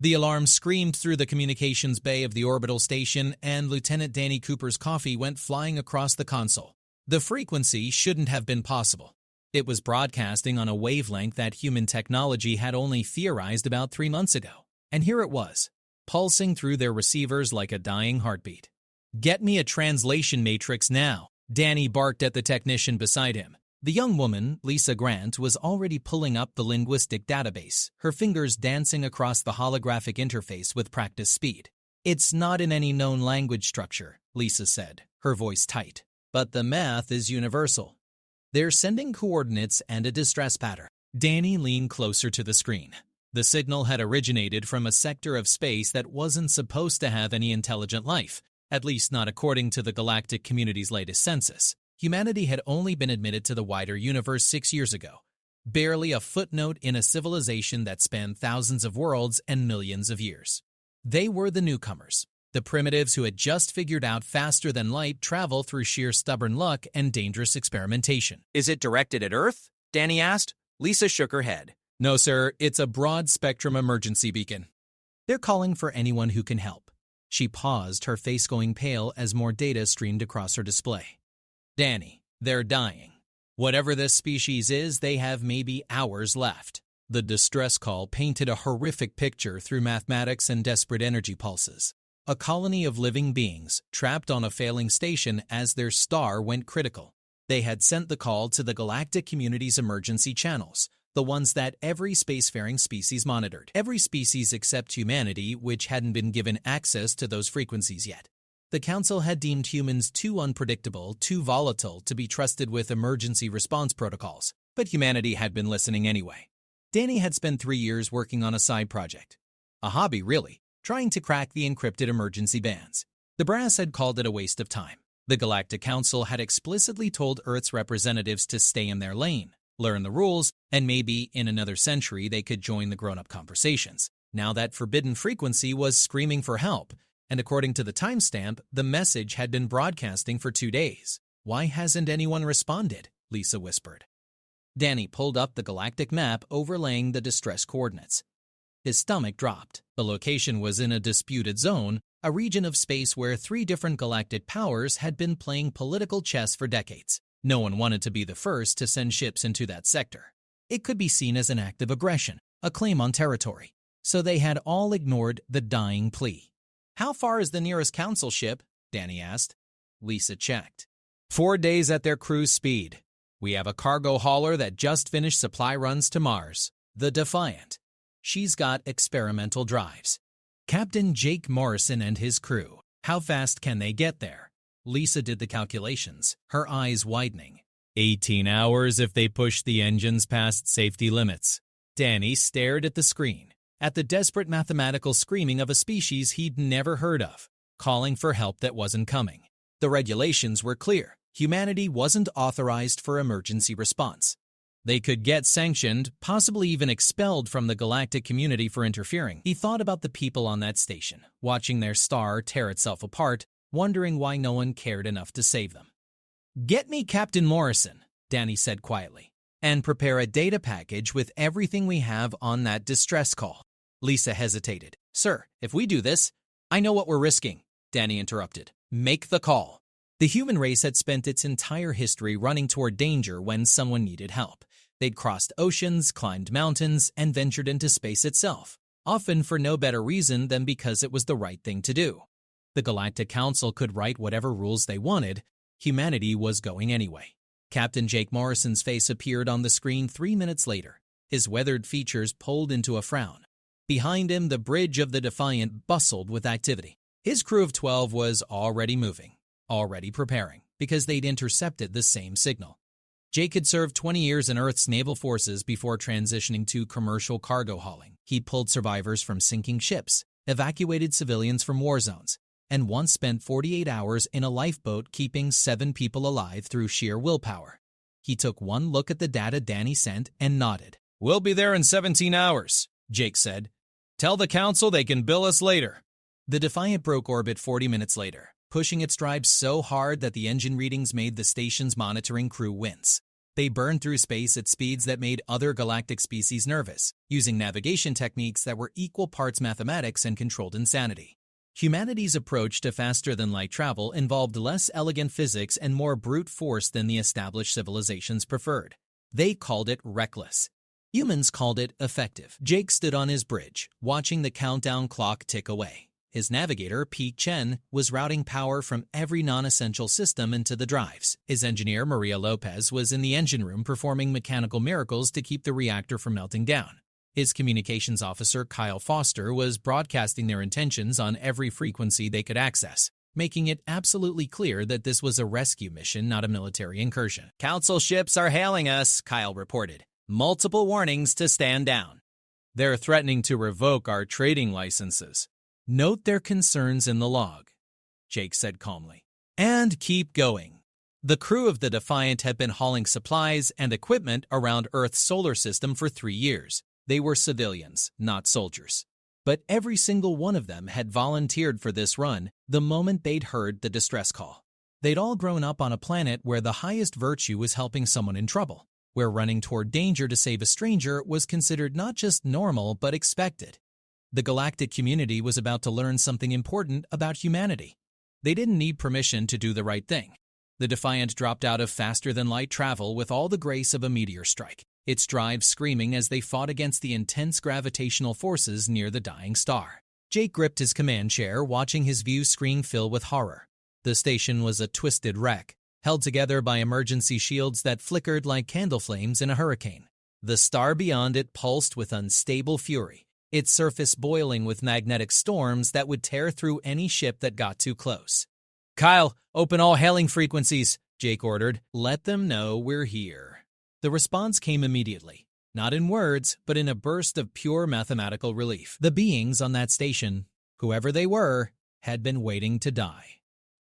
The alarm screamed through the communications bay of the orbital station, and Lieutenant Danny Cooper's coffee went flying across the console. The frequency shouldn't have been possible. It was broadcasting on a wavelength that human technology had only theorized about 3 months ago. And here it was, pulsing through their receivers like a dying heartbeat. "Get me a translation matrix now," Danny barked at the technician beside him. The young woman, Lisa Grant, was already pulling up the linguistic database, her fingers dancing across the holographic interface with practiced speed. "It's not in any known language structure," Lisa said, her voice tight. "But the math is universal. They're sending coordinates and a distress pattern." Danny leaned closer to the screen. The signal had originated from a sector of space that wasn't supposed to have any intelligent life, at least not according to the galactic community's latest census. Humanity had only been admitted to the wider universe 6 years ago, barely a footnote in a civilization that spanned thousands of worlds and millions of years. They were the newcomers, the primitives who had just figured out faster than light travel through sheer stubborn luck and dangerous experimentation. "Is it directed at Earth?" Danny asked. Lisa shook her head. "No, sir, it's a broad-spectrum emergency beacon. They're calling for anyone who can help." She paused, her face going pale as more data streamed across her display. "Danny, they're dying. Whatever this species is, they have maybe hours left." The distress call painted a horrific picture through mathematics and desperate energy pulses. A colony of living beings trapped on a failing station as their star went critical. They had sent the call to the galactic community's emergency channels, the ones that every spacefaring species monitored. Every species except humanity, which hadn't been given access to those frequencies yet. The Council had deemed humans too unpredictable, too volatile to be trusted with emergency response protocols, but humanity had been listening anyway. Danny had spent 3 years working on a side project. A hobby, really, trying to crack the encrypted emergency bands. The brass had called it a waste of time. The Galactic Council had explicitly told Earth's representatives to stay in their lane, learn the rules, and maybe in another century they could join the grown-up conversations. Now that forbidden frequency was screaming for help, and according to the timestamp, the message had been broadcasting for 2 days. "Why hasn't anyone responded?" Lisa whispered. Danny pulled up the galactic map overlaying the distress coordinates. His stomach dropped. The location was in a disputed zone, a region of space where 3 different galactic powers had been playing political chess for decades. No one wanted to be the first to send ships into that sector. It could be seen as an act of aggression, a claim on territory. So they had all ignored the dying plea. "How far is the nearest council ship?" Danny asked. Lisa checked. 4 days at their cruise speed. We have a cargo hauler that just finished supply runs to Mars, the Defiant. She's got experimental drives. Captain Jake Morrison and his crew. How fast can they get there? Lisa did the calculations, her eyes widening. 18 hours if they push the engines past safety limits. Danny stared at the screen, at the desperate mathematical screaming of a species he'd never heard of, calling for help that wasn't coming. The regulations were clear. Humanity wasn't authorized for emergency response. They could get sanctioned, possibly even expelled from the galactic community for interfering. He thought about the people on that station, watching their star tear itself apart, wondering why no one cared enough to save them. "Get me Captain Morrison," Danny said quietly, "and prepare a data package with everything we have on that distress call." Lisa hesitated. "Sir, if we do this—" "I know what we're risking," Danny interrupted. "Make the call." The human race had spent its entire history running toward danger when someone needed help. They'd crossed oceans, climbed mountains, and ventured into space itself, often for no better reason than because it was the right thing to do. The Galactic Council could write whatever rules they wanted. Humanity was going anyway. Captain Jake Morrison's face appeared on the screen 3 minutes later, his weathered features pulled into a frown. Behind him, the bridge of the Defiant bustled with activity. His crew of 12 was already moving, already preparing, because they'd intercepted the same signal. Jake had served 20 years in Earth's naval forces before transitioning to commercial cargo hauling. He pulled survivors from sinking ships, evacuated civilians from war zones, and once spent 48 hours in a lifeboat keeping 7 people alive through sheer willpower. He took one look at the data Danny sent and nodded. "We'll be there in 17 hours, Jake said. "Tell the Council they can bill us later." The Defiant broke orbit 40 minutes later, pushing its drive so hard that the engine readings made the station's monitoring crew wince. They burned through space at speeds that made other galactic species nervous, using navigation techniques that were equal parts mathematics and controlled insanity. Humanity's approach to faster-than-light travel involved less elegant physics and more brute force than the established civilizations preferred. They called it reckless. Humans called it effective. Jake stood on his bridge, watching the countdown clock tick away. His navigator, Pete Chen, was routing power from every non-essential system into the drives. His engineer, Maria Lopez, was in the engine room performing mechanical miracles to keep the reactor from melting down. His communications officer, Kyle Foster, was broadcasting their intentions on every frequency they could access, making it absolutely clear that this was a rescue mission, not a military incursion. Council ships are hailing us, Kyle reported. Multiple warnings to stand down. They're threatening to revoke our trading licenses. Note their concerns in the log, Jake said calmly. And keep going. The crew of the Defiant had been hauling supplies and equipment around Earth's solar system for 3 years. They were civilians, not soldiers. But every single one of them had volunteered for this run the moment they'd heard the distress call. They'd all grown up on a planet where the highest virtue was helping someone in trouble, where running toward danger to save a stranger was considered not just normal but expected. The galactic community was about to learn something important about humanity. They didn't need permission to do the right thing. The Defiant dropped out of faster-than-light travel with all the grace of a meteor strike, its drive screaming as they fought against the intense gravitational forces near the dying star. Jake gripped his command chair, watching his view screen fill with horror. The station was a twisted wreck, held together by emergency shields that flickered like candle flames in a hurricane. The star beyond it pulsed with unstable fury, its surface boiling with magnetic storms that would tear through any ship that got too close. Kyle, open all hailing frequencies, Jake ordered. Let them know we're here. The response came immediately, not in words, but in a burst of pure mathematical relief. The beings on that station, whoever they were, had been waiting to die.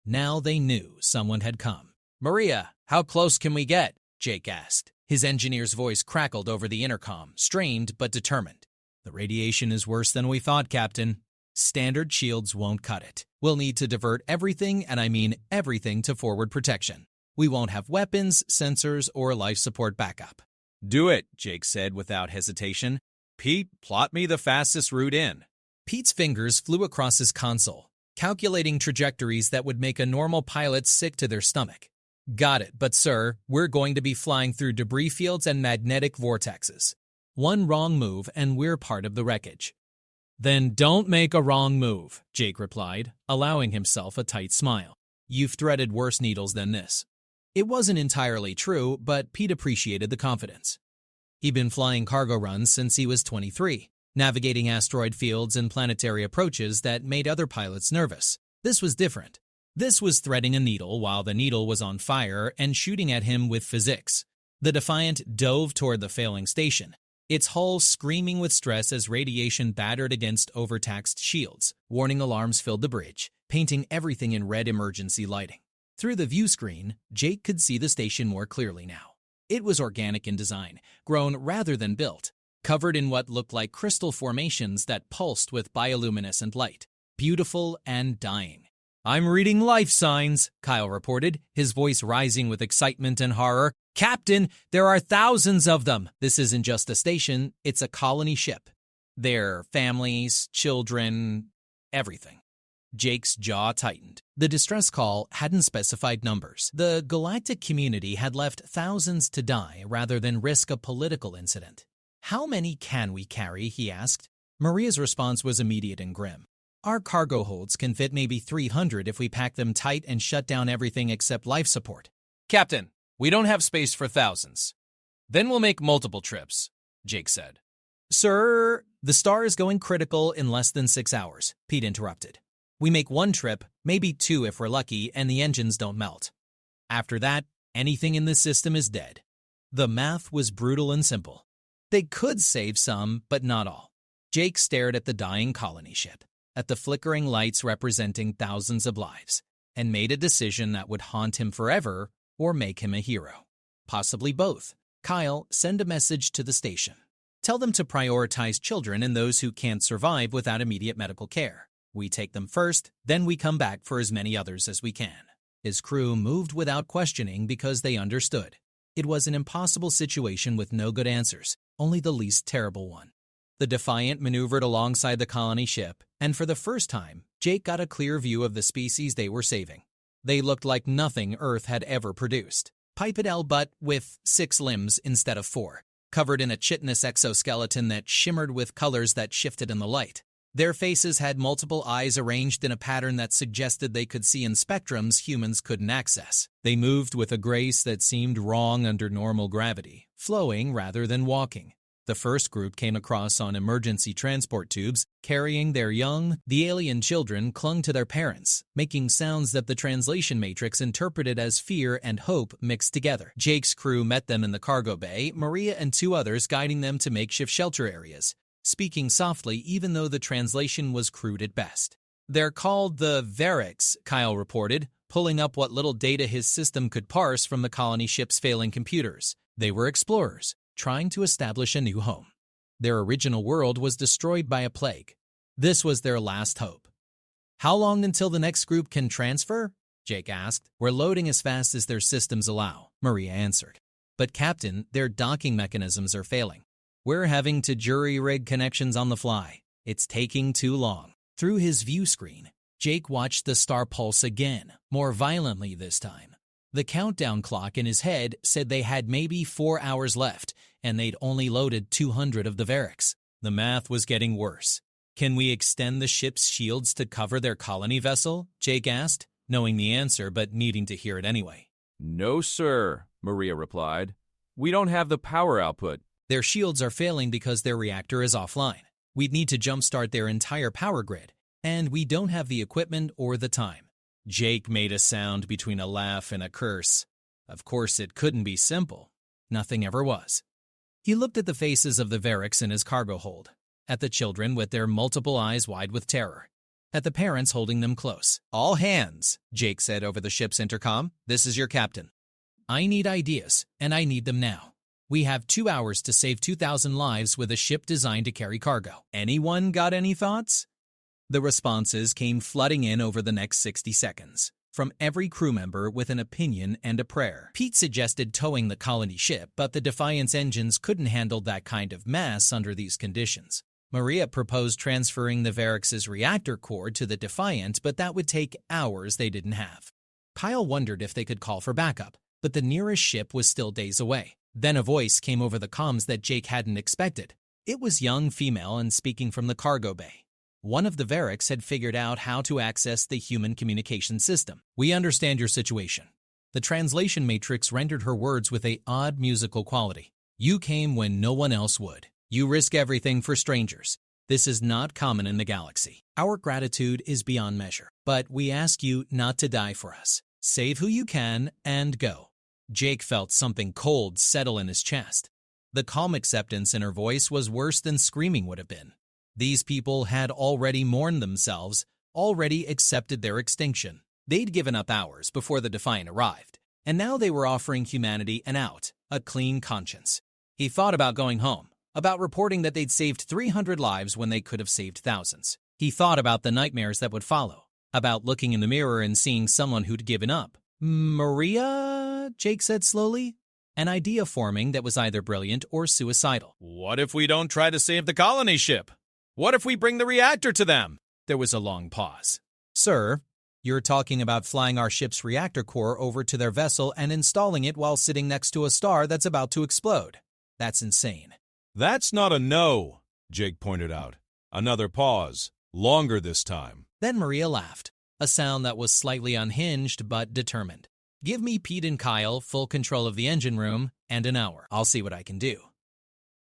Now they knew someone had come. Maria, how close can we get? Jake asked. His engineer's voice crackled over the intercom, strained but determined. The radiation is worse than we thought, Captain. Standard shields won't cut it. We'll need to divert everything, and I mean everything, to forward protection. We won't have weapons, sensors, or life support backup. Do it, Jake said without hesitation. Pete, plot me the fastest route in. Pete's fingers flew across his console, calculating trajectories that would make a normal pilot sick to their stomach. Got it, but sir, we're going to be flying through debris fields and magnetic vortexes. One wrong move and we're part of the wreckage. Then don't make a wrong move, Jake replied, allowing himself a tight smile. You've threaded worse needles than this. It wasn't entirely true, but Pete appreciated the confidence. He'd been flying cargo runs since he was 23, navigating asteroid fields and planetary approaches that made other pilots nervous. This was different. This was threading a needle while the needle was on fire and shooting at him with physics. The Defiant dove toward the failing station, its hull screaming with stress as radiation battered against overtaxed shields. Warning alarms filled the bridge, painting everything in red emergency lighting. Through the view screen, Jake could see the station more clearly now. It was organic in design, grown rather than built, covered in what looked like crystal formations that pulsed with bioluminescent light. Beautiful and dying. I'm reading life signs, Kyle reported, his voice rising with excitement and horror. Captain, there are thousands of them. This isn't just a station, it's a colony ship. Their families, children, everything. Jake's jaw tightened. The distress call hadn't specified numbers. The galactic community had left thousands to die rather than risk a political incident. How many can we carry, he asked. Maria's response was immediate and grim. Our cargo holds can fit maybe 300 if we pack them tight and shut down everything except life support. Captain, we don't have space for thousands. Then we'll make multiple trips, Jake said. Sir, the star is going critical in less than 6 hours, Pete interrupted. We make one trip, maybe 2 if we're lucky, and the engines don't melt. After that, anything in this system is dead. The math was brutal and simple. They could save some, but not all. Jake stared at the dying colony ship, at the flickering lights representing thousands of lives, and made a decision that would haunt him forever or make him a hero. Possibly both. Kyle, send a message to the station. Tell them to prioritize children and those who can't survive without immediate medical care. We take them first, then we come back for as many others as we can. His crew moved without questioning because they understood. It was an impossible situation with no good answers, only the least terrible one. The Defiant maneuvered alongside the colony ship, and for the first time, Jake got a clear view of the species they were saving. They looked like nothing Earth had ever produced. Bipedal but with 6 limbs instead of 4, covered in a chitinous exoskeleton that shimmered with colors that shifted in the light. Their faces had multiple eyes arranged in a pattern that suggested they could see in spectrums humans couldn't access. They moved with a grace that seemed wrong under normal gravity, flowing rather than walking. The first group came across on emergency transport tubes, carrying their young. The alien children clung to their parents, making sounds that the translation matrix interpreted as fear and hope mixed together. Jake's crew met them in the cargo bay, Maria and 2 others guiding them to makeshift shelter areas, speaking softly even though the translation was crude at best. "They're called the Variks," Kyle reported, pulling up what little data his system could parse from the colony ship's failing computers. They were explorers, trying to establish a new home. Their original world was destroyed by a plague. This was their last hope. "How long until the next group can transfer?" Jake asked. "We're loading as fast as their systems allow," Maria answered. "But Captain, their docking mechanisms are failing. We're having to jury-rig connections on the fly. It's taking too long." Through his view screen, Jake watched the star pulse again, more violently this time. The countdown clock in his head said they had maybe 4 hours left, and they'd only loaded 200 of the Variks. The math was getting worse. "Can we extend the ship's shields to cover their colony vessel?" Jake asked, knowing the answer but needing to hear it anyway. "No, sir," Maria replied. "We don't have the power output." "Their shields are failing because their reactor is offline. We'd need to jumpstart their entire power grid, and we don't have the equipment or the time." Jake made a sound between a laugh and a curse. Of course, it couldn't be simple. Nothing ever was. He looked at the faces of the Variks in his cargo hold, at the children with their multiple eyes wide with terror, at the parents holding them close. "All hands," Jake said over the ship's intercom. "This is your captain. I need ideas, and I need them now. We have 2 hours to save 2,000 lives with a ship designed to carry cargo. Anyone got any thoughts?" The responses came flooding in over the next 60 seconds, from every crew member with an opinion and a prayer. Pete suggested towing the colony ship, but the Defiant's engines couldn't handle that kind of mass under these conditions. Maria proposed transferring the Variks' reactor core to the Defiant, but that would take hours they didn't have. Kyle wondered if they could call for backup, but the nearest ship was still days away. Then a voice came over the comms that Jake hadn't expected. It was young, female, and speaking from the cargo bay. One of the Variks had figured out how to access the human communication system. "We understand your situation." The translation matrix rendered her words with an odd musical quality. "You came when no one else would. You risk everything for strangers. This is not common in the galaxy. Our gratitude is beyond measure, but we ask you not to die for us. Save who you can and go." Jake felt something cold settle in his chest. The calm acceptance in her voice was worse than screaming would have been. These people had already mourned themselves, already accepted their extinction. They'd given up hours before the Defiant arrived, and now they were offering humanity an out, a clean conscience. He thought about going home, about reporting that they'd saved 300 lives when they could have saved thousands. He thought about the nightmares that would follow, about looking in the mirror and seeing someone who'd given up. "Maria," Jake said slowly, an idea forming that was either brilliant or suicidal. "What if we don't try to save the colony ship? What if we bring the reactor to them?" There was a long pause. "Sir, you're talking about flying our ship's reactor core over to their vessel and installing it while sitting next to a star that's about to explode. That's insane." "That's not a no," Jake pointed out. Another pause, longer this time. Then Maria laughed, a sound that was slightly unhinged but determined. "Give me Pete and Kyle full control of the engine room and an hour. I'll see what I can do."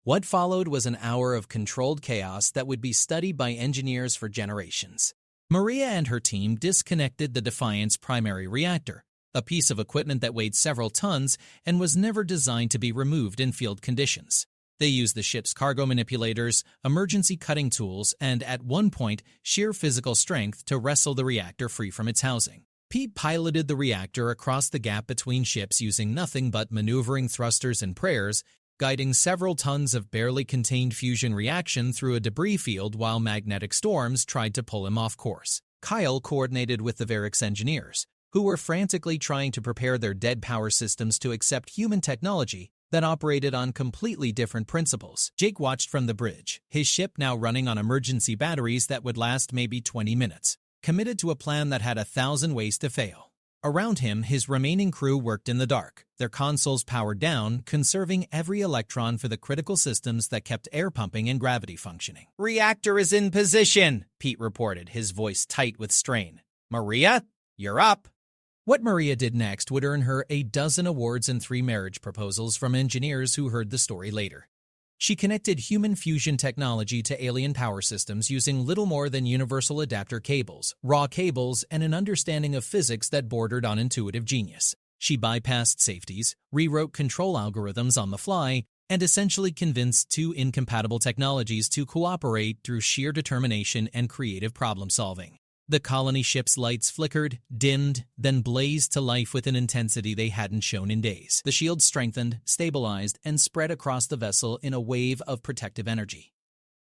What followed was an hour of controlled chaos that would be studied by engineers for generations. Maria and her team disconnected the Defiant's primary reactor, a piece of equipment that weighed several tons and was never designed to be removed in field conditions. They used the ship's cargo manipulators, emergency cutting tools, and at one point, sheer physical strength to wrestle the reactor free from its housing. Pete piloted the reactor across the gap between ships using nothing but maneuvering thrusters and prayers, guiding several tons of barely contained fusion reaction through a debris field while magnetic storms tried to pull him off course. Kyle coordinated with the Variks engineers, who were frantically trying to prepare their dead power systems to accept human technology that operated on completely different principles. Jake watched from the bridge, his ship now running on emergency batteries that would last maybe 20 minutes, committed to a plan that had 1,000 ways to fail. Around him, his remaining crew worked in the dark, their consoles powered down, conserving every electron for the critical systems that kept air pumping and gravity functioning. "Reactor is in position," Pete reported, his voice tight with strain. "Maria, you're up." What Maria did next would earn her a dozen awards and 3 marriage proposals from engineers who heard the story later. She connected human fusion technology to alien power systems using little more than universal adapter cables, raw cables, and an understanding of physics that bordered on intuitive genius. She bypassed safeties, rewrote control algorithms on the fly, and essentially convinced 2 incompatible technologies to cooperate through sheer determination and creative problem-solving. The colony ship's lights flickered, dimmed, then blazed to life with an intensity they hadn't shown in days. The shield strengthened, stabilized, and spread across the vessel in a wave of protective energy.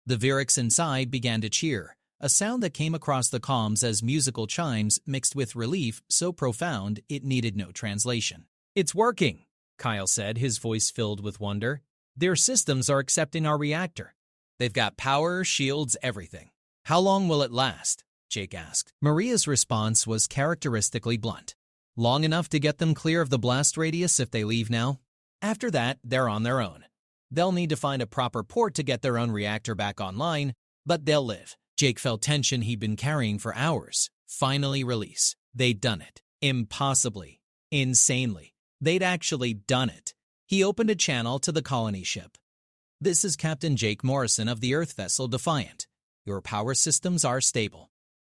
The Virics inside began to cheer, a sound that came across the comms as musical chimes mixed with relief so profound it needed no translation. "It's working," Kyle said, his voice filled with wonder. "Their systems are accepting our reactor. They've got power, shields, everything. How long will it last?" Jake asked. Maria's response was characteristically blunt. "Long enough to get them clear of the blast radius if they leave now. After that, they're on their own. They'll need to find a proper port to get their own reactor back online, but they'll live." Jake felt tension he'd been carrying for hours. Finally release. They'd done it. Impossibly. Insanely. They'd actually done it. He opened a channel to the colony ship. "This is Captain Jake Morrison of the Earth vessel Defiant. Your power systems are stable.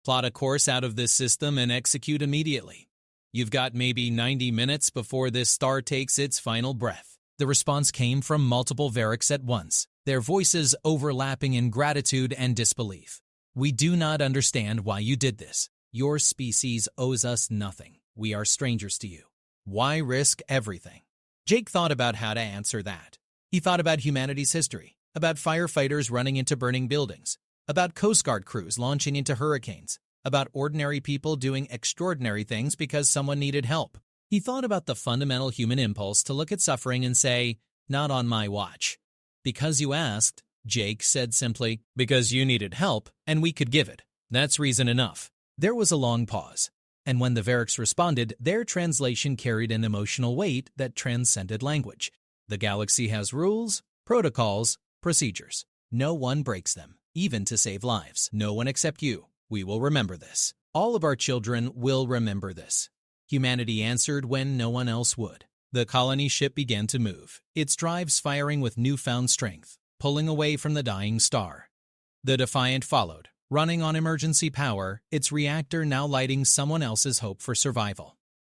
Plot a course out of this system and execute immediately. You've got maybe 90 minutes before this star takes its final breath." The response came from multiple Virics at once, their voices overlapping in gratitude and disbelief. "We do not understand why you did this. Your species owes us nothing. We are strangers to you. Why risk everything?" Jake thought about how to answer that. He thought about humanity's history, about firefighters running into burning buildings, about Coast Guard crews launching into hurricanes, about ordinary people doing extraordinary things because someone needed help. He thought about the fundamental human impulse to look at suffering and say, "Not on my watch." "Because you asked," Jake said simply, "because you needed help, and we could give it. That's reason enough." There was a long pause, and when the Virics responded, their translation carried an emotional weight that transcended language. "The galaxy has rules, protocols, procedures. No one breaks them, even to save lives. No one except you. We will remember this. All of our children will remember this." Humanity answered when no one else would. The colony ship began to move, its drives firing with newfound strength, pulling away from the dying star. The Defiant followed, running on emergency power, its reactor now lighting someone else's hope for survival.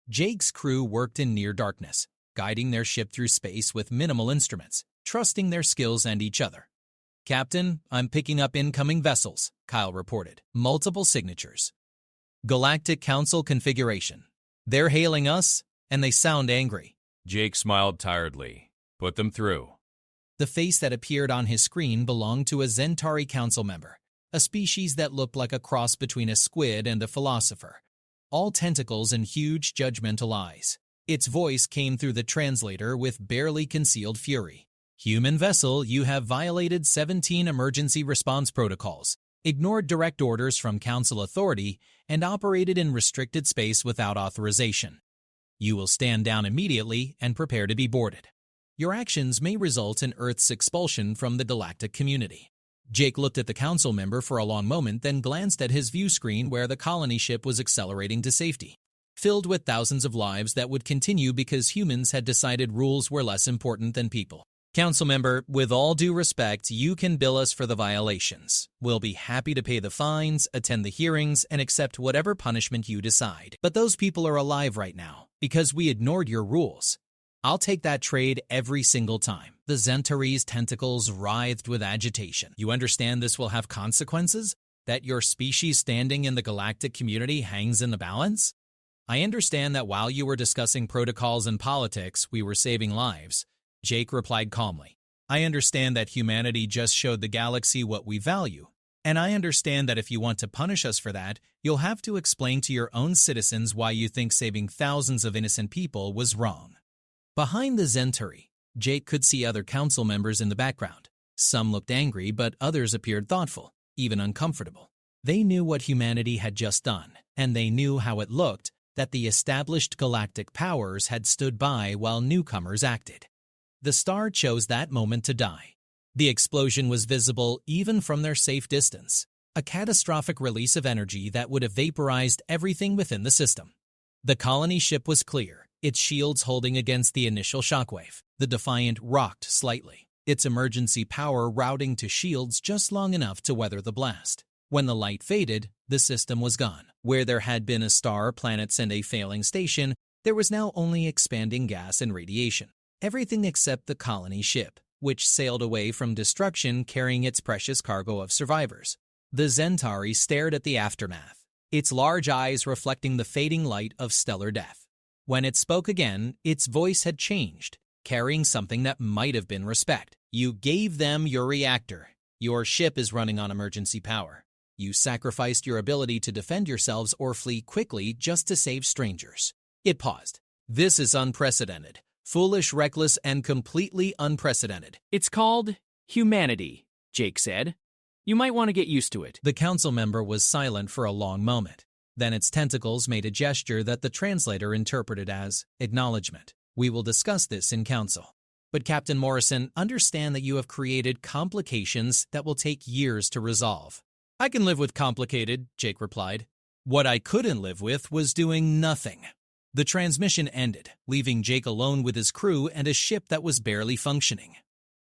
Jake's crew worked in near darkness, guiding their ship through space with minimal instruments, trusting their skills and each other. "Captain, I'm picking up incoming vessels," Kyle reported. "Multiple signatures. Galactic Council configuration. They're hailing us, and they sound angry." Jake smiled tiredly. "Put them through." The face that appeared on his screen belonged to a Centauri council member, a species that looked like a cross between a squid and a philosopher. All tentacles and huge judgmental eyes. Its voice came through the translator with barely concealed fury. "Human vessel, you have violated 17 emergency response protocols, ignored direct orders from Council authority, and operated in restricted space without authorization. You will stand down immediately and prepare to be boarded. Your actions may result in Earth's expulsion from the galactic community." Jake looked at the council member for a long moment, then glanced at his view screen where the colony ship was accelerating to safety, filled with thousands of lives that would continue because humans had decided rules were less important than people. "Council member, with all due respect, you can bill us for the violations. We'll be happy to pay the fines, attend the hearings, and accept whatever punishment you decide. But those people are alive right now because we ignored your rules. I'll take that trade every single time." The Centauri's tentacles writhed with agitation. "You understand this will have consequences? That your species standing in the galactic community hangs in the balance? I understand that while you were discussing protocols and politics, we were saving lives." Jake replied calmly. "I understand that humanity just showed the galaxy what we value, And I understand that if you want to punish us for that, you'll have to explain to your own citizens why you think saving thousands of innocent people was wrong. Behind the Zenturi, Jake could see other council members in the background. Some looked angry, but others appeared thoughtful, even uncomfortable. They knew what humanity had just done, and they knew how it looked that the established galactic powers had stood by while newcomers acted. The star chose that moment to die. The explosion was visible even from their safe distance, a catastrophic release of energy that would have vaporized everything within the system. The colony ship was clear, its shields holding against the initial shockwave. The Defiant rocked slightly, its emergency power routing to shields just long enough to weather the blast. When the light faded, the system was gone. Where there had been a star, planets, and a failing station, there was now only expanding gas and radiation. Everything except the colony ship, which sailed away from destruction carrying its precious cargo of survivors. The Zentari stared at the aftermath, its large eyes reflecting the fading light of stellar death. When it spoke again, its voice had changed, carrying something that might have been respect. You gave them your reactor. Your ship is running on emergency power. You sacrificed your ability to defend yourselves or flee quickly just to save strangers. It paused. This is unprecedented. Foolish, reckless, and completely unprecedented. It's called humanity, Jake said. You might want to get used to it. The council member was silent for a long moment. Then its tentacles made a gesture that the translator interpreted as acknowledgement. We will discuss this in council. But Captain Morrison, understand that you have created complications that will take years to resolve. I can live with complicated, Jake replied. What I couldn't live with was doing nothing. The transmission ended, leaving Jake alone with his crew and a ship that was barely functioning.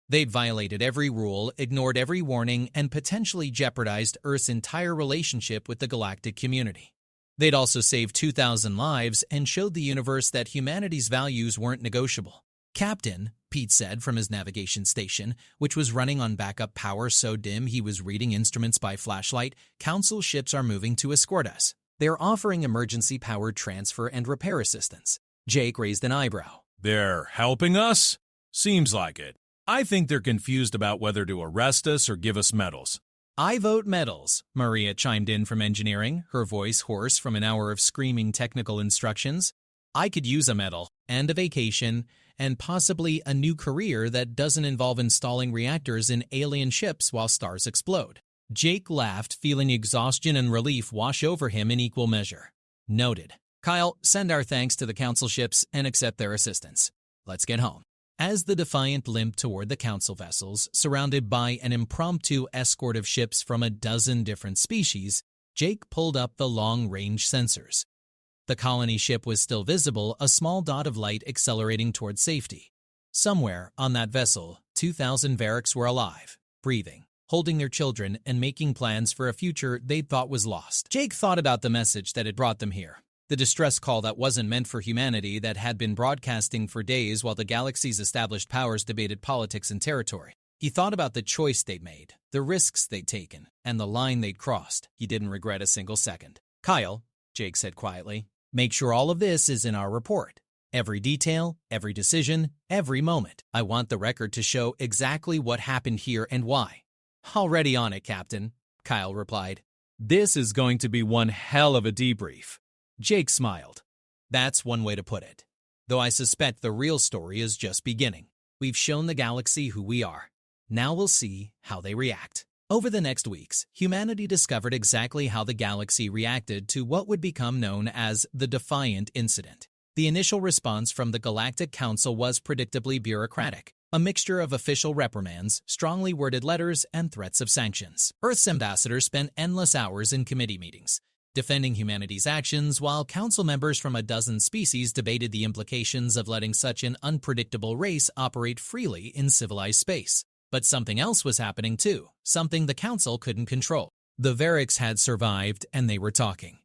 They'd violated every rule, ignored every warning, and potentially jeopardized Earth's entire relationship with the galactic community. They'd also saved 2,000 lives and showed the universe that humanity's values weren't negotiable. Captain, Pete said from his navigation station, which was running on backup power so dim he was reading instruments by flashlight, Council ships are moving to escort us. They're offering emergency-powered transfer and repair assistance. Jake raised an eyebrow. They're helping us? Seems like it. I think they're confused about whether to arrest us or give us medals. I vote medals, Maria chimed in from engineering, her voice hoarse from an hour of screaming technical instructions. I could use a medal, and a vacation, and possibly a new career that doesn't involve installing reactors in alien ships while stars explode. Jake laughed, feeling exhaustion and relief wash over him in equal measure. Noted. Kyle, send our thanks to the council ships and accept their assistance. Let's get home. As the Defiant limped toward the council vessels, surrounded by an impromptu escort of ships from a dozen different species, Jake pulled up the long-range sensors. The colony ship was still visible, a small dot of light accelerating toward safety. Somewhere on that vessel, 2,000 Variks were alive, breathing, holding their children, and making plans for a future they thought was lost. Jake thought about the message that had brought them here. The distress call that wasn't meant for humanity that had been broadcasting for days while the galaxy's established powers debated politics and territory. He thought about the choice they'd made, the risks they'd taken, and the line they'd crossed. He didn't regret a single second. Kyle, Jake said quietly, make sure all of this is in our report. Every detail, every decision, every moment. I want the record to show exactly what happened here and why. Already on it, Captain, Kyle replied. This is going to be one hell of a debrief. Jake smiled. That's one way to put it. Though I suspect the real story is just beginning. We've shown the galaxy who we are. Now we'll see how they react. Over the next weeks, humanity discovered exactly how the galaxy reacted to what would become known as the Defiant Incident. The initial response from the Galactic Council was predictably bureaucratic, a mixture of official reprimands, strongly worded letters, and threats of sanctions. Earth's ambassadors spent endless hours in committee meetings, defending humanity's actions, while council members from a dozen species debated the implications of letting such an unpredictable race operate freely in civilized space. But something else was happening too, something the council couldn't control. The Variks had survived, and they were talking.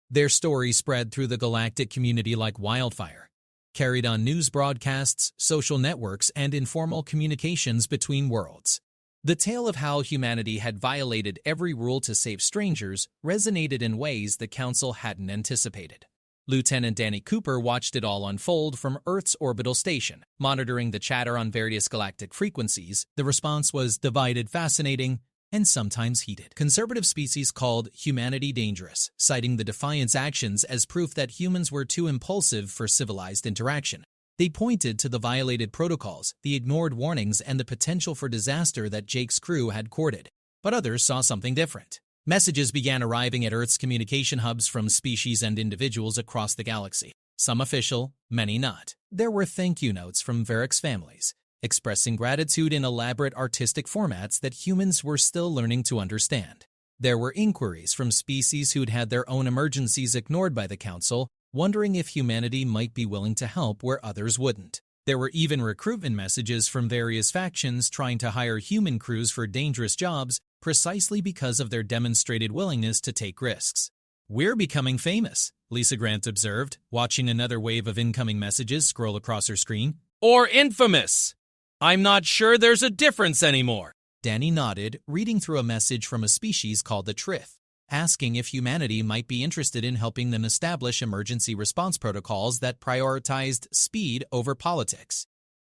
Their story spread through the galactic community like wildfire, carried on news broadcasts, social networks, and informal communications between worlds. The tale of how humanity had violated every rule to save strangers resonated in ways the Council hadn't anticipated. Lieutenant Danny Cooper watched it all unfold from Earth's orbital station, monitoring the chatter on various galactic frequencies. The response was divided, fascinating, and sometimes heated. Conservative species called humanity dangerous, citing the Defiant's actions as proof that humans were too impulsive for civilized interaction. They pointed to the violated protocols, the ignored warnings, and the potential for disaster that Jake's crew had courted. But others saw something different. Messages began arriving at Earth's communication hubs from species and individuals across the galaxy. Some official, many not. There were thank you notes from Varric's families, expressing gratitude in elaborate artistic formats that humans were still learning to understand. There were inquiries from species who'd had their own emergencies ignored by the Council, wondering if humanity might be willing to help where others wouldn't. There were even recruitment messages from various factions trying to hire human crews for dangerous jobs precisely because of their demonstrated willingness to take risks. "We're becoming famous," Lisa Grant observed, watching another wave of incoming messages scroll across her screen. Or infamous. I'm not sure there's a difference anymore. Danny nodded, reading through a message from a species called the Trith, asking if humanity might be interested in helping them establish emergency response protocols that prioritized speed over politics.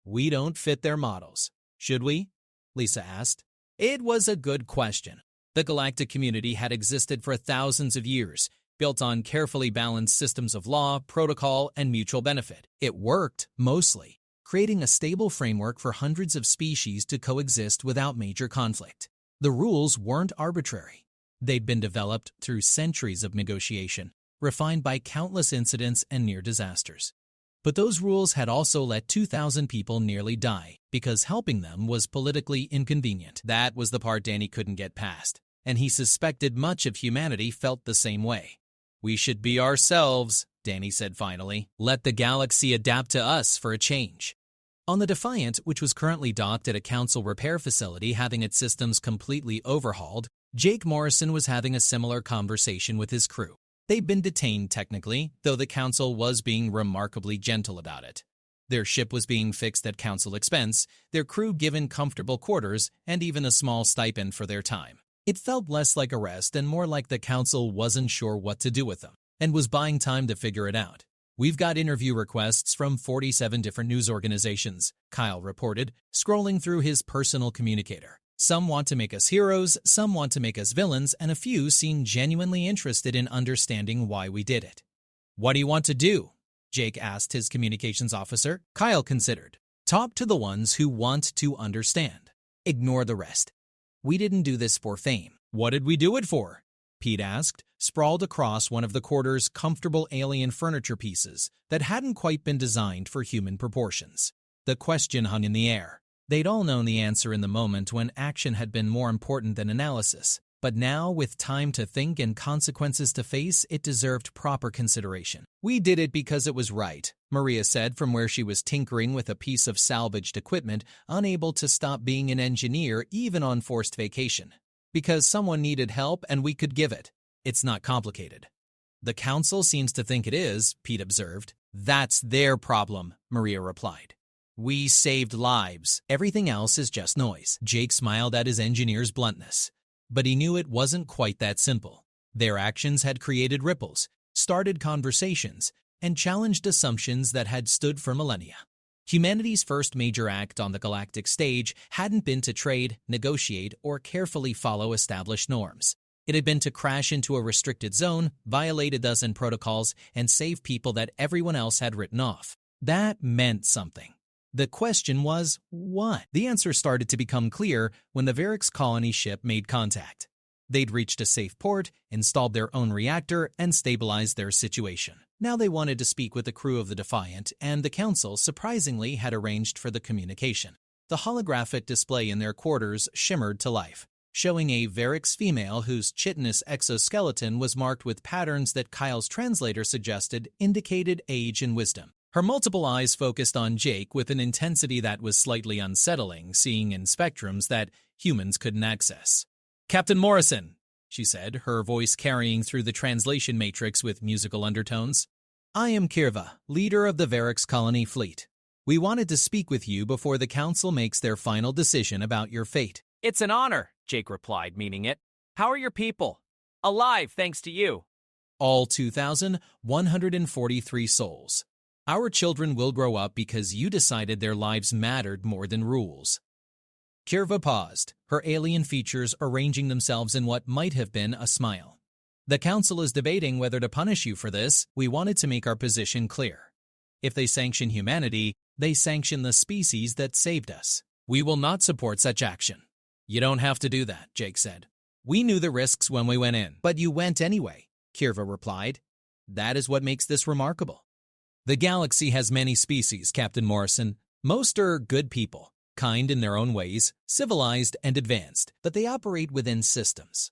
"We don't fit their models, should we?" Lisa asked. It was a good question. The galactic community had existed for thousands of years, built on carefully balanced systems of law, protocol, and mutual benefit. It worked, mostly, creating a stable framework for hundreds of species to coexist without major conflict. The rules weren't arbitrary. They'd been developed through centuries of negotiation, refined by countless incidents and near disasters. But those rules had also let 2,000 people nearly die because helping them was politically inconvenient. That was the part Danny couldn't get past, and he suspected much of humanity felt the same way. "We should be ourselves," Danny said finally. "Let the galaxy adapt to us for a change." On the Defiant, which was currently docked at a council repair facility having its systems completely overhauled, Jake Morrison was having a similar conversation with his crew. They'd been detained technically, though the council was being remarkably gentle about it. Their ship was being fixed at council expense, their crew given comfortable quarters, and even a small stipend for their time. It felt less like arrest and more like the council wasn't sure what to do with them, and was buying time to figure it out. "We've got interview requests from 47 different news organizations," Kyle reported, scrolling through his personal communicator. "Some want to make us heroes, some want to make us villains, and a few seem genuinely interested in understanding why we did it." "What do you want to do?" Jake asked his communications officer. Kyle considered. "Talk to the ones who want to understand. Ignore the rest. We didn't do this for fame." "What did we do it for?" Pete asked, sprawled across one of the quarter's comfortable alien furniture pieces that hadn't quite been designed for human proportions. The question hung in the air. They'd all known the answer in the moment when action had been more important than analysis, but now, with time to think and consequences to face, it deserved proper consideration. "We did it because it was right," Maria said from where she was tinkering with a piece of salvaged equipment, unable to stop being an engineer even on forced vacation. "Because someone needed help and we could give it. It's not complicated." "The council seems to think it is," Pete observed. "That's their problem," Maria replied. "We saved lives. Everything else is just noise." Jake smiled at his engineer's bluntness. But he knew it wasn't quite that simple. Their actions had created ripples, started conversations, and challenged assumptions that had stood for millennia. Humanity's first major act on the galactic stage hadn't been to trade, negotiate, or carefully follow established norms. It had been to crash into a restricted zone, violate a dozen protocols, and save people that everyone else had written off. That meant something. The question was, what? The answer started to become clear when the Varric's colony ship made contact. They'd reached a safe port, installed their own reactor, and stabilized their situation. Now they wanted to speak with the crew of the Defiant, and the Council, surprisingly, had arranged for the communication. The holographic display in their quarters shimmered to life, showing a Varric's female whose chitinous exoskeleton was marked with patterns that Kyle's translator suggested indicated age and wisdom. Her multiple eyes focused on Jake with an intensity that was slightly unsettling, seeing in spectrums that humans couldn't access. "Captain Morrison," she said, her voice carrying through the translation matrix with musical undertones. "I am Kirva, leader of the Varric's colony fleet. We wanted to speak with you before the council makes their final decision about your fate." "It's an honor," Jake replied, meaning it. "How are your people?" "Alive, thanks to you." "All 2,143 souls. Our children will grow up because you decided their lives mattered more than rules." Kirva paused, her alien features arranging themselves in what might have been a smile. The Council is debating whether to punish you for this. We wanted to make our position clear. If they sanction humanity, they sanction the species that saved us. We will not support such action. You don't have to do that, Jake said. We knew the risks when we went in. But you went anyway, Kirva replied. That is what makes this remarkable. The galaxy has many species, Captain Morrison. Most are good people, kind in their own ways, civilized and advanced, but they operate within systems,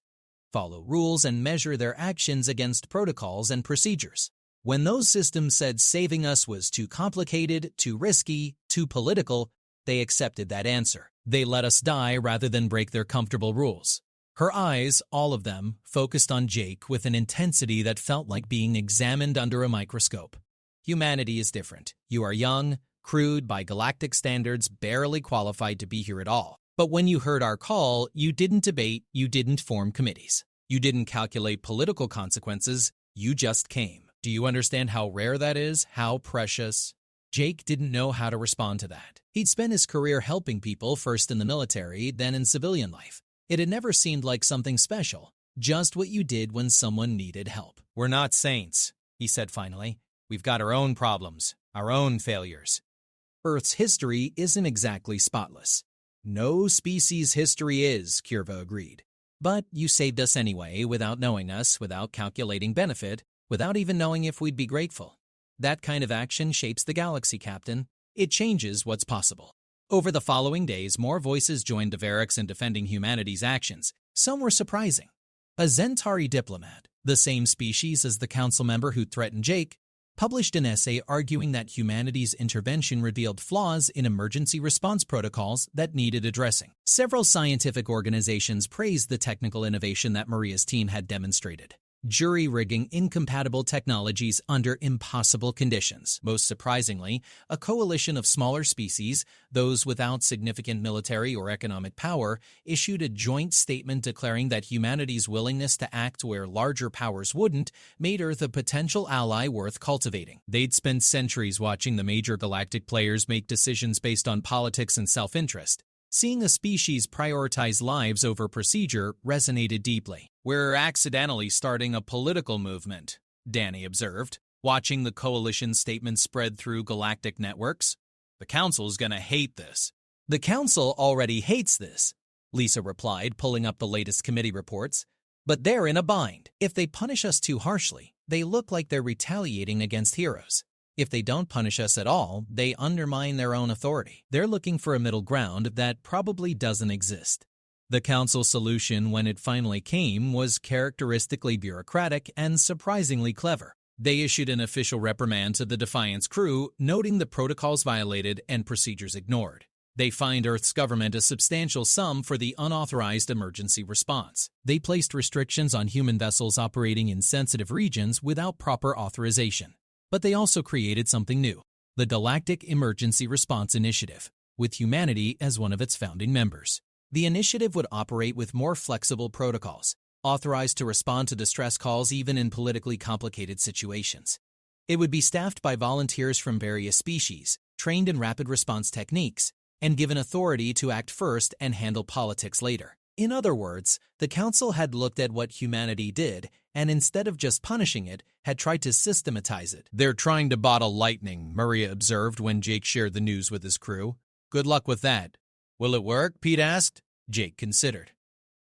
follow rules and measure their actions against protocols and procedures. When those systems said saving us was too complicated, too risky, too political, they accepted that answer. They let us die rather than break their comfortable rules. Her eyes, all of them, focused on Jake with an intensity that felt like being examined under a microscope. Humanity is different. You are young, crude by galactic standards, barely qualified to be here at all. But when you heard our call, you didn't debate, you didn't form committees. You didn't calculate political consequences, you just came. Do you understand how rare that is? How precious? Jake didn't know how to respond to that. He'd spent his career helping people, first in the military, then in civilian life. It had never seemed like something special, just what you did when someone needed help. We're not saints, he said finally. We've got our own problems, our own failures. Earth's history isn't exactly spotless. No species' history is, Kirva agreed. But you saved us anyway, without knowing us, without calculating benefit, without even knowing if we'd be grateful. That kind of action shapes the galaxy, Captain. It changes what's possible. Over the following days, more voices joined Deverix in defending humanity's actions. Some were surprising. A Zentari diplomat, the same species as the council member who threatened Jake, published an essay arguing that humanity's intervention revealed flaws in emergency response protocols that needed addressing. Several scientific organizations praised the technical innovation that Maria's team had demonstrated, jury-rigging incompatible technologies under impossible conditions. Most surprisingly, a coalition of smaller species, those without significant military or economic power, issued a joint statement declaring that humanity's willingness to act where larger powers wouldn't made Earth a potential ally worth cultivating. They'd spent centuries watching the major galactic players make decisions based on politics and self-interest. Seeing a species prioritize lives over procedure resonated deeply. We're accidentally starting a political movement, Danny observed, watching the coalition statement spread through galactic networks. The Council's gonna hate this. The Council already hates this, Lisa replied, pulling up the latest committee reports. But they're in a bind. If they punish us too harshly, they look like they're retaliating against heroes. If they don't punish us at all, they undermine their own authority. They're looking for a middle ground that probably doesn't exist. The Council's solution, when it finally came, was characteristically bureaucratic and surprisingly clever. They issued an official reprimand to the Defiance crew, noting the protocols violated and procedures ignored. They fined Earth's government a substantial sum for the unauthorized emergency response. They placed restrictions on human vessels operating in sensitive regions without proper authorization. But they also created something new, the Galactic Emergency Response Initiative, with humanity as one of its founding members. The initiative would operate with more flexible protocols, authorized to respond to distress calls even in politically complicated situations. It would be staffed by volunteers from various species, trained in rapid response techniques, and given authority to act first and handle politics later. In other words, the Council had looked at what humanity did and instead of just punishing it, had tried to systematize it. They're trying to bottle lightning, Maria observed when Jake shared the news with his crew. Good luck with that. Will it work? Pete asked. Jake considered.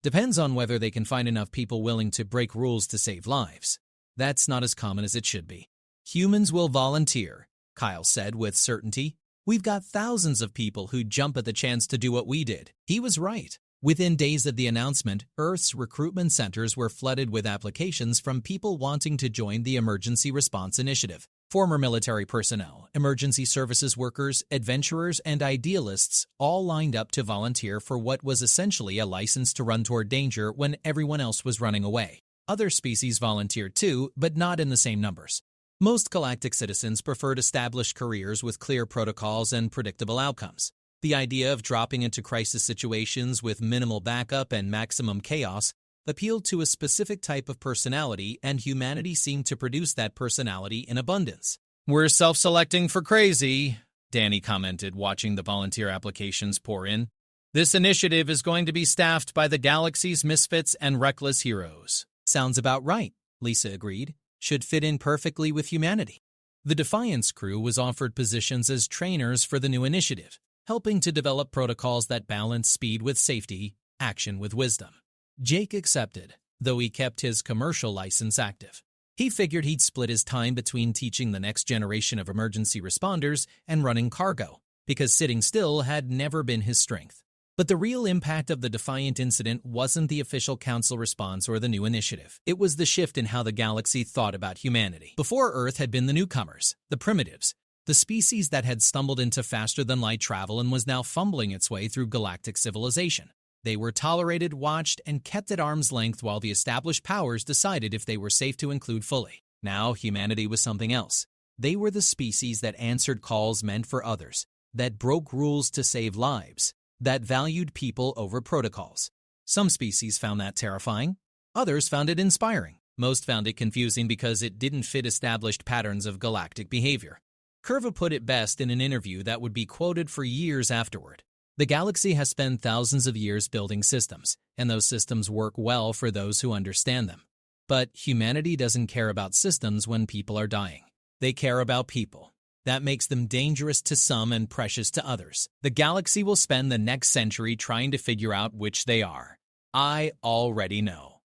Depends on whether they can find enough people willing to break rules to save lives. That's not as common as it should be. Humans will volunteer, Kyle said with certainty. We've got thousands of people who jump at the chance to do what we did. He was right. Within days of the announcement, Earth's recruitment centers were flooded with applications from people wanting to join the Emergency Response Initiative. Former military personnel, emergency services workers, adventurers, and idealists all lined up to volunteer for what was essentially a license to run toward danger when everyone else was running away. Other species volunteered too, but not in the same numbers. Most galactic citizens preferred established careers with clear protocols and predictable outcomes. The idea of dropping into crisis situations with minimal backup and maximum chaos appealed to a specific type of personality, and humanity seemed to produce that personality in abundance. We're self-selecting for crazy, Danny commented, watching the volunteer applications pour in. This initiative is going to be staffed by the galaxy's misfits and reckless heroes. Sounds about right, Lisa agreed. Should fit in perfectly with humanity. The Defiance crew was offered positions as trainers for the new initiative, helping to develop protocols that balance speed with safety, action with wisdom. Jake accepted, though he kept his commercial license active. He figured he'd split his time between teaching the next generation of emergency responders and running cargo, because sitting still had never been his strength. But the real impact of the Defiant incident wasn't the official council response or the new initiative. It was the shift in how the galaxy thought about humanity. Before Earth had been the newcomers, the primitives, the species that had stumbled into faster-than-light travel and was now fumbling its way through galactic civilization. They were tolerated, watched, and kept at arm's length while the established powers decided if they were safe to include fully. Now, humanity was something else. They were the species that answered calls meant for others, that broke rules to save lives, that valued people over protocols. Some species found that terrifying. Others found it inspiring. Most found it confusing because it didn't fit established patterns of galactic behavior. Curva put it best in an interview that would be quoted for years afterward. The galaxy has spent thousands of years building systems, and those systems work well for those who understand them. But humanity doesn't care about systems when people are dying. They care about people. That makes them dangerous to some and precious to others. The galaxy will spend the next century trying to figure out which they are. I already know.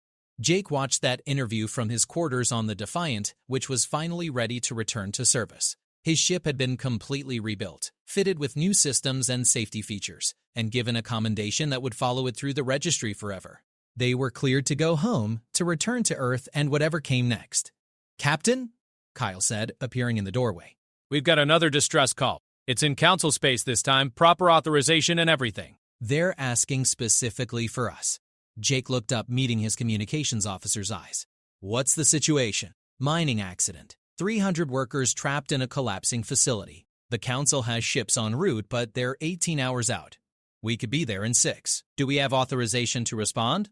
Jake watched that interview from his quarters on the Defiant, which was finally ready to return to service. His ship had been completely rebuilt, fitted with new systems and safety features, and given a commendation that would follow it through the registry forever. They were cleared to go home, to return to Earth and whatever came next. "Captain?" Kyle said, appearing in the doorway. We've got another distress call. It's in council space this time, proper authorization and everything. "They're asking specifically for us." Jake looked up, meeting his communications officer's eyes. "What's the situation?" "Mining accident. 300 workers trapped in a collapsing facility. The council has ships en route, but they're 18 hours out. We could be there in 6. Do we have authorization to respond?"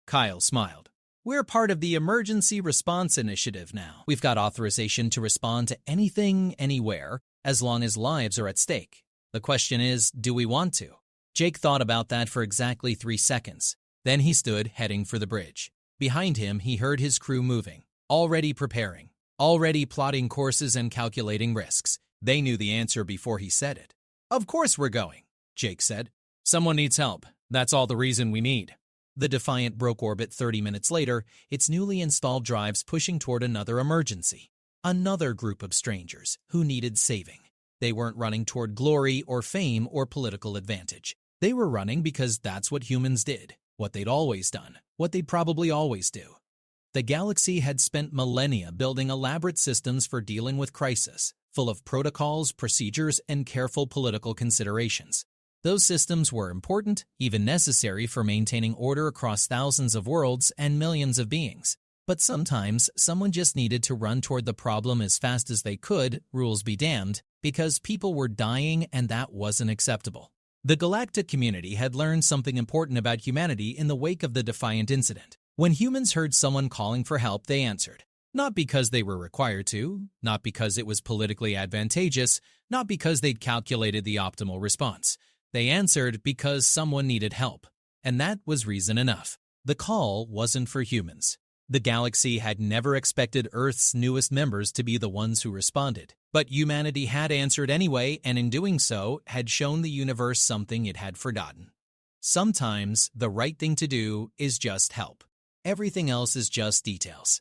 Kyle smiled. "We're part of the Emergency Response Initiative now. We've got authorization to respond to anything, anywhere, as long as lives are at stake. The question is, do we want to?" Jake thought about that for exactly 3 seconds. Then he stood, heading for the bridge. Behind him, he heard his crew moving, already preparing, already plotting courses and calculating risks. They knew the answer before he said it. "Of course we're going," Jake said. "Someone needs help. That's all the reason we need." The Defiant broke orbit 30 minutes later, its newly installed drives pushing toward another emergency. Another group of strangers who needed saving. They weren't running toward glory or fame or political advantage. They were running because that's what humans did, what they'd always done, what they'd probably always do. The galaxy had spent millennia building elaborate systems for dealing with crisis, full of protocols, procedures, and careful political considerations. Those systems were important, even necessary for maintaining order across thousands of worlds and millions of beings. But sometimes, someone just needed to run toward the problem as fast as they could, rules be damned, because people were dying and that wasn't acceptable. The galactic community had learned something important about humanity in the wake of the Defiant incident. When humans heard someone calling for help, they answered. Not because they were required to, not because it was politically advantageous, not because they'd calculated the optimal response. They answered because someone needed help, and that was reason enough. The call wasn't for humans. The galaxy had never expected Earth's newest members to be the ones who responded, but humanity had answered anyway, and in doing so, had shown the universe something it had forgotten. Sometimes, the right thing to do is just help. Everything else is just details.